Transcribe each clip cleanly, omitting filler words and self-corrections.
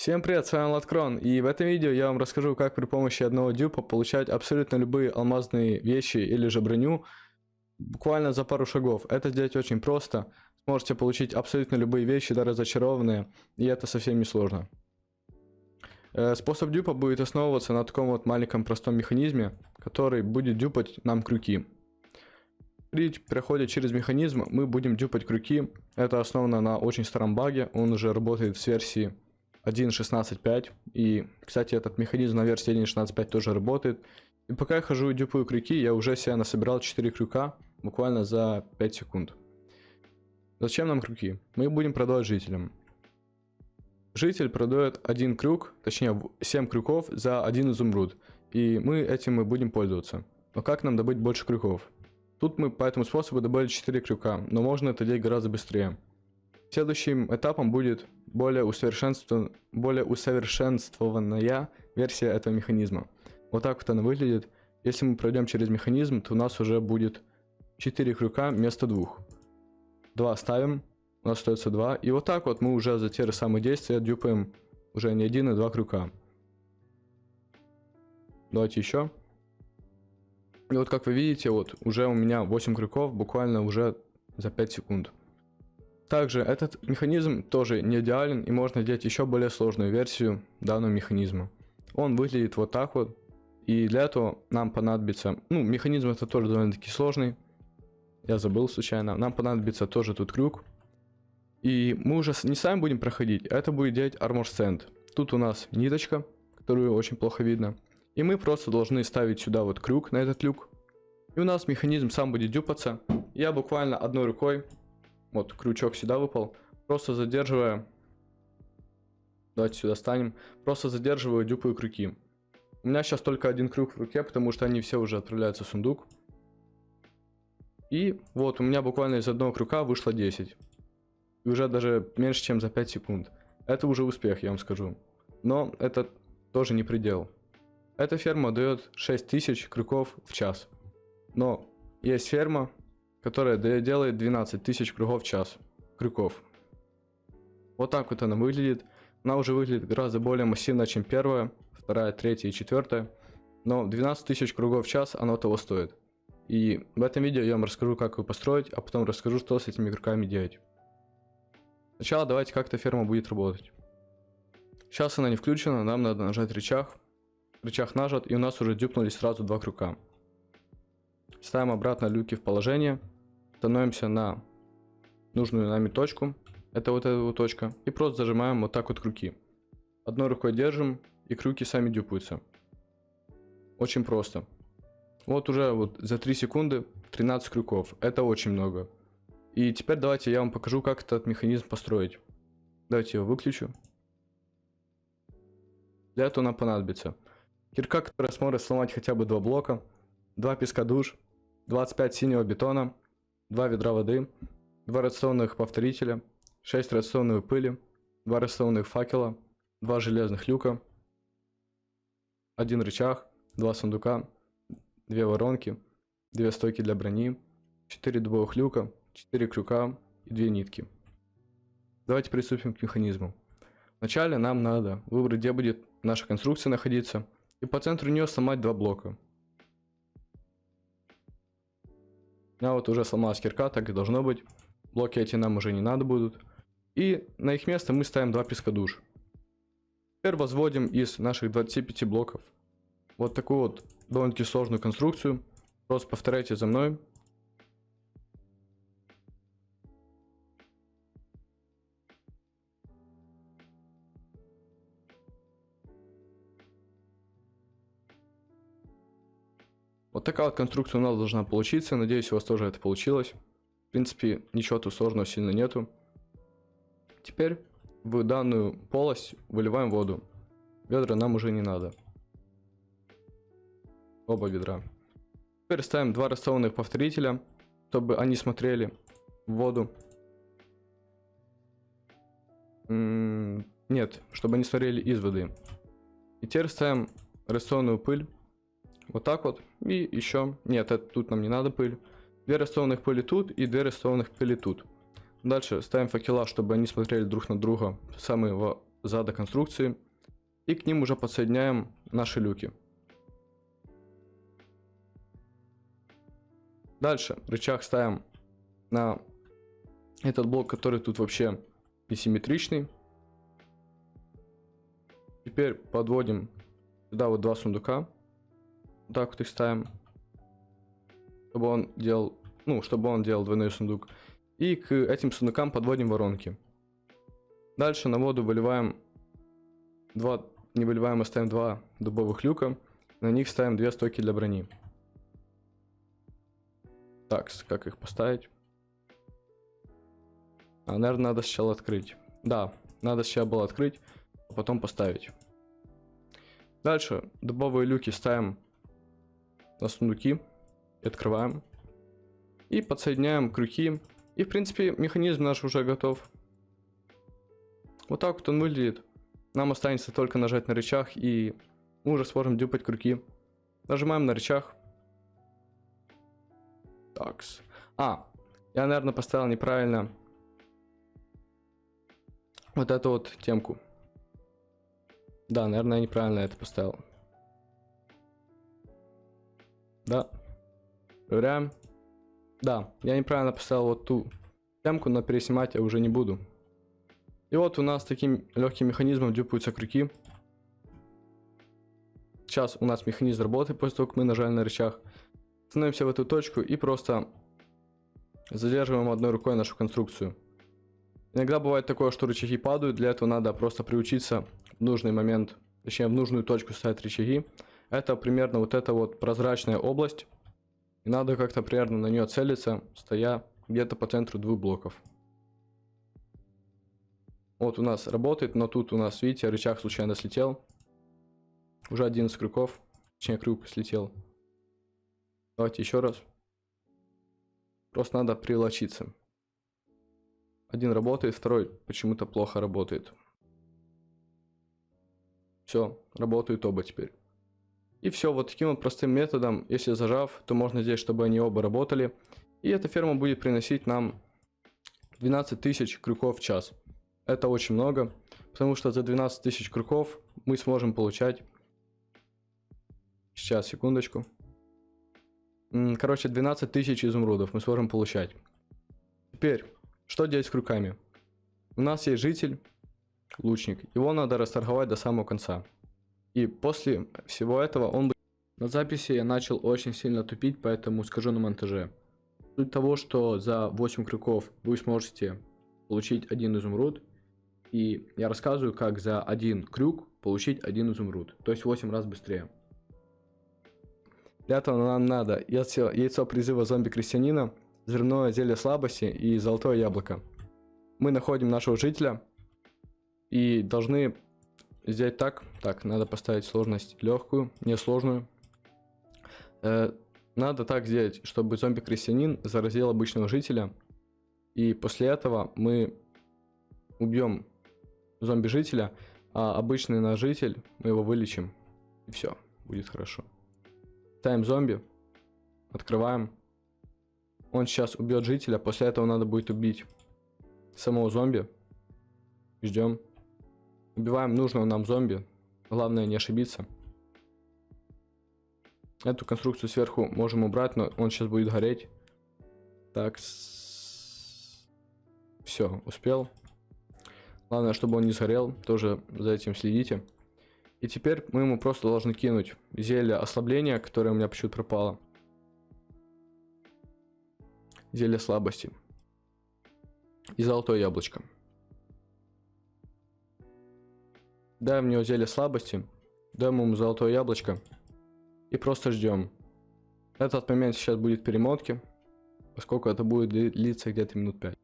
Всем привет, с вами Латкрон, и в этом видео я вам расскажу, как при помощи одного дюпа получать абсолютно любые алмазные вещи или же броню буквально за пару шагов. Это сделать очень просто, сможете получить абсолютно любые вещи, даже зачарованные, и это совсем не сложно. Способ дюпа будет основываться на таком вот маленьком простом механизме, который будет дюпать нам крюки. При переходе через механизм мы будем дюпать крюки, это основано на очень старом баге, он уже работает с версии 1.16.5, и, кстати, этот механизм на версии 1.16.5 тоже работает. И пока я хожу и дюпаю крюки, я уже себе насобирал 4 крюка буквально за 5 секунд. Зачем нам крюки? Мы будем продавать жителям. Житель продает один крюк, точнее 7 крюков за 1 изумруд, и мы этим и будем пользоваться. Но как нам добыть больше крюков? Тут мы по этому способу добавили 4 крюка, но можно это делать гораздо быстрее. Следующим этапом будет более усовершенствованная версия этого механизма. Вот так вот она выглядит. Если мы пройдем через механизм, то у нас уже будет 4 крюка вместо 2. 2 ставим, у нас остается 2. И вот так вот мы уже за те же самые действия дюпаем уже не 1 и 2 крюка. Давайте еще. И вот как вы видите, вот уже у меня 8 крюков буквально уже за 5 секунд. Также этот механизм тоже не идеален, и можно делать еще более сложную версию данного механизма. Он выглядит вот так вот, и для этого нам понадобится, механизм это тоже довольно-таки сложный, я забыл случайно, нам понадобится тоже тут крюк. И мы уже не сами будем проходить, это будет делать Armor Stand. Тут у нас ниточка, которую очень плохо видно, и мы просто должны ставить сюда вот крюк на этот люк, и у нас механизм сам будет дюпаться. Я буквально одной рукой, вот крючок сюда выпал, просто задерживая, давайте сюда станем, просто задерживаю, дюпаю крюки. У меня сейчас только один крюк в руке, потому что они все уже отправляются в сундук. И вот у меня буквально из одного крюка вышло 10. И уже даже меньше, чем за 5 секунд. Это уже успех, я вам скажу. Но это тоже не предел. Эта ферма дает 6000 крюков в час. Но есть ферма, которая делает 12 тысяч кругов в час. Крюков. Вот так вот она выглядит. Она уже выглядит гораздо более массивно, чем первая, вторая, третья и четвертая. Но 12 тысяч кругов в час оно того стоит. И в этом видео я вам расскажу, как ее построить, а потом расскажу, что с этими крюками делать. Сначала давайте, как эта ферма будет работать. Сейчас она не включена, нам надо нажать рычаг. Рычаг нажат, и у нас уже дюпнулись сразу 2 крюка. Ставим обратно люки в положение. Становимся на нужную нами точку. Это вот эта вот точка. И просто зажимаем вот так вот крюки. Одной рукой держим, и крюки сами дюпаются. Очень просто. Вот уже вот за 3 секунды 13 крюков. Это очень много. И теперь давайте я вам покажу, как этот механизм построить. Давайте его выключу. Для этого нам понадобится кирка, которая сможет сломать хотя бы 2 блока, 2 песка душ, 25 синего бетона, 2 ведра воды, 2 редстоунных повторителя, 6 редстоуновой пыли, 2 редстоунных факела, 2 железных люка, 1 рычаг, 2 сундука, 2 воронки, 2 стойки для брони, 4 дубовых люка, 4 крюка и 2 нитки. Давайте приступим к механизму. Вначале нам надо выбрать, где будет наша конструкция находиться, и по центру нее сломать 2 блока. У меня вот уже сломалась кирка, так и должно быть. Блоки эти нам уже не надо будут. И на их место мы ставим 2 песка душ. Теперь возводим из наших 25 блоков вот такую вот довольно-таки сложную конструкцию. Просто повторяйте за мной. Вот такая вот конструкция у нас должна получиться. Надеюсь, у вас тоже это получилось. В принципе, ничего тут сложного сильно нету. Теперь в данную полость выливаем воду. Ведра нам уже не надо. Оба ведра. Теперь ставим 2 редстоунных повторителя, чтобы они смотрели в воду. Нет, чтобы они смотрели из воды. И теперь ставим редстоунную пыль. Вот так вот. И еще. Нет, тут нам не надо пыль. 2 редстоунных пыли тут и 2 редстоунных пыли тут. Дальше ставим факела, чтобы они смотрели друг на друга в самый зада конструкции. И к ним уже подсоединяем наши люки. Дальше рычаг ставим на этот блок, который тут вообще несимметричный. Теперь подводим сюда вот два сундука. Вот так вот их ставим, чтобы он делал, двойной сундук. И к этим сундукам подводим воронки. Дальше на воду выливаем не выливаем, а ставим два дубовых люка. На них ставим две стойки для брони. Так, как их поставить? Наверное, надо сначала открыть. Да, надо сначала было открыть, а потом поставить. Дальше дубовые люки ставим на сундуки и открываем. И подсоединяем крюки. И в принципе механизм наш уже готов. Вот так вот он выглядит. Нам останется только нажать на рычаг, и мы уже сможем дюпать крюки. Нажимаем на рычаг. Такс. Я, наверное, поставил неправильно вот эту вот темку. Да, наверное, я неправильно это поставил. Да. Проверяем. Да, я неправильно поставил вот ту темку, но переснимать я уже не буду. И вот у нас таким легким механизмом дюпаются крюки. Сейчас у нас механизм работает после того, как мы нажали на рычаг. Становимся в эту точку и просто задерживаем одной рукой нашу конструкцию. Иногда бывает такое, что рычаги падают, для этого надо просто приучиться в нужный момент, точнее в нужную точку ставить рычаги. Это примерно вот эта вот прозрачная область. И надо как-то примерно на нее целиться, стоя где-то по центру двух блоков. Вот у нас работает, но тут у нас, видите, рычаг случайно слетел. Уже 11 крюков, точнее крюк слетел. Давайте еще раз. Просто надо прилочиться. Один работает, второй почему-то плохо работает. Все, работают оба теперь. И все, вот таким вот простым методом, если зажав, то можно здесь, чтобы они оба работали. И эта ферма будет приносить нам 12 тысяч крюков в час. Это очень много, потому что за 12 тысяч крюков мы сможем получать... Сейчас, секундочку. 12 тысяч изумрудов мы сможем получать. Теперь, что делать с крюками? У нас есть житель, лучник. Его надо расторговать до самого конца. И после всего этого он будет... На записи я начал очень сильно тупить, поэтому скажу на монтаже. Суть того, что за 8 крюков вы сможете получить 1 изумруд. И я рассказываю, как за 1 крюк получить 1 изумруд. То есть 8 раз быстрее. Для этого нам надо яйцо призыва зомби-крестьянина, взрывное зелье слабости и золотое яблоко. Мы находим нашего жителя и должны сделать так. Так, надо поставить сложность легкую, не сложную. Надо так сделать, чтобы зомби-крестьянин заразил обычного жителя. И после этого мы убьем зомби-жителя, а обычный наш житель, мы его вылечим. И все, будет хорошо. Ставим зомби, открываем. Он сейчас убьет жителя, после этого надо будет убить самого зомби. Ждем. Убиваем нужного нам зомби. Главное не ошибиться. Эту конструкцию сверху можем убрать, но он сейчас будет гореть. Так. Все, успел. Главное, чтобы он не сгорел. Тоже за этим следите. И теперь мы ему просто должны кинуть зелье ослабления, которое у меня почему-то пропало. Зелье слабости. И золотое яблочко. Даем в него зелье слабости. Даем ему золотое яблочко. И просто ждем. Этот момент сейчас будет перемотки. Поскольку это будет длиться где-то минут 5.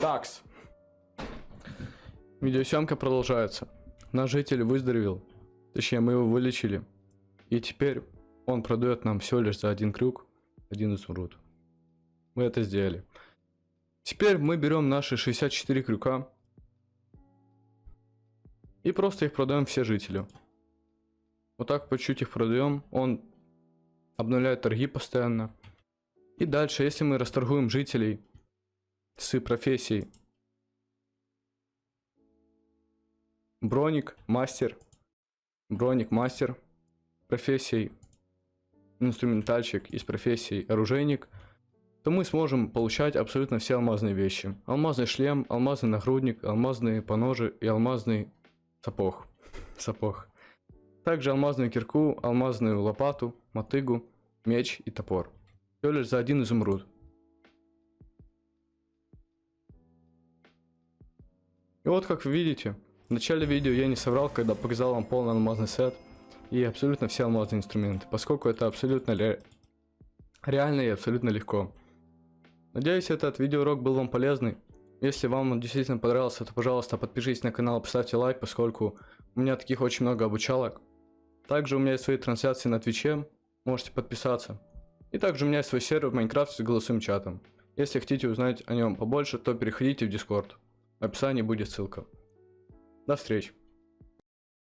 Такс. Видеосъемка продолжается. Наш житель выздоровел. Точнее, мы его вылечили. И теперь он продает нам всего лишь за 1 крюк 1 изумруд. Мы это сделали. Теперь мы берем наши 64 крюка и просто их продаем все жителю. Вот так по чуть их продаем. Он обновляет торги постоянно. И дальше, если мы расторгуем жителей с профессией броник, мастер, профессией инструментальщик и с профессией оружейник, то мы сможем получать абсолютно все алмазные вещи. Алмазный шлем, алмазный нагрудник, алмазные поножи и алмазный сапог. Также алмазную кирку, алмазную лопату, мотыгу, меч и топор. Все лишь за 1 изумруд. И вот как вы видите, в начале видео я не соврал, когда показал вам полный алмазный сет и абсолютно все алмазные инструменты, поскольку это абсолютно реально и абсолютно легко. Надеюсь, этот видеоурок был вам полезный. Если вам он действительно понравился, то, пожалуйста, подпишитесь на канал, поставьте лайк, поскольку у меня таких очень много обучалок. Также у меня есть свои трансляции на Твиче, можете подписаться. И также у меня есть свой сервер в Майнкрафте с голосовым чатом. Если хотите узнать о нем побольше, то переходите в Discord. В описании будет ссылка. До встречи.